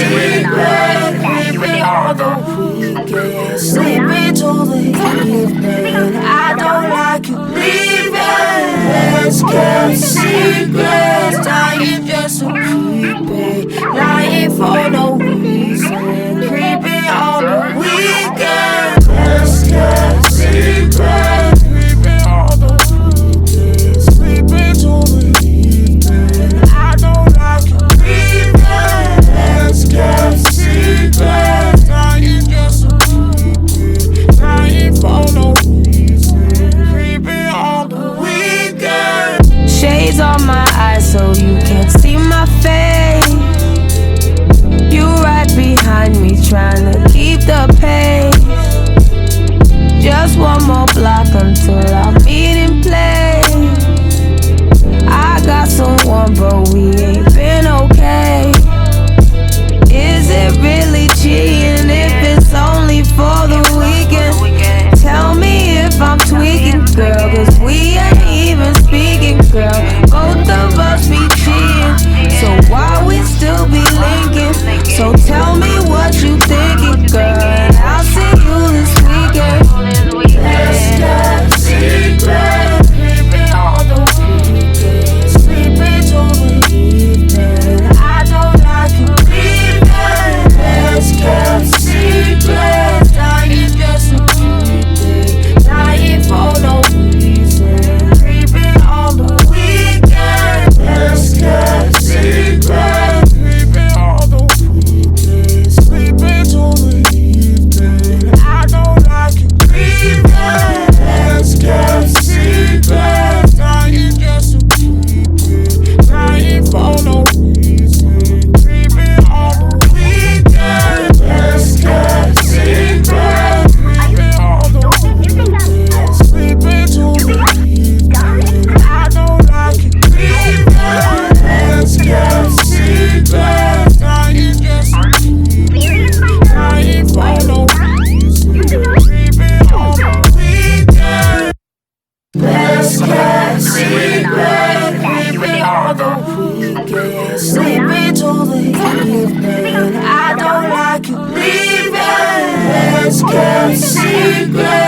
secret, creeping all the weekend, sleeping till the evening. I don't like you leaving. Let's keep secrets, dying just so creepy, lying for no reason, creeping all the weekend. Let's keep secrets, creeping all the weekend, sleeping till the evening. I don't like you leaving. Let's keep secrets, dying just so creepy, lying for no reason, creeping all the weekend. Shades on my eyes so you can't see my face. You right behind me trying to keep the pace. Just one more block until our meeting place. I got someone but we ain't been okay. Is it really cheating if it's only for the weekend? Tell me if I'm tweaking, girl, cause we ain't even speaking, girl. Both of us be cheating, so why we still be linking? So tell me what you thinking, girl, and I'll see you this weekend. Let's get secret, creeping all the weekend, sleeping till the evening. I don't like you leaving. Let's get secret, dying just so creepy, lying for no reason, creeping all the weekend. Let's get secret, creeping all the weekend, sleeping till the evening. I don't like you leaving. Let's get secret, dying just so creepy, lying for no reason, creeping all the weekend. Let's get secret, creeping all the weekend, sleeping till the evening. I don't like you leaving. Let's get secret, dying just so creepy, lying for no reason, creeping all the weekend. Let's get secret, creeping all the weekend, sleeping till the evening. I don't like you leaving. Let's get secret.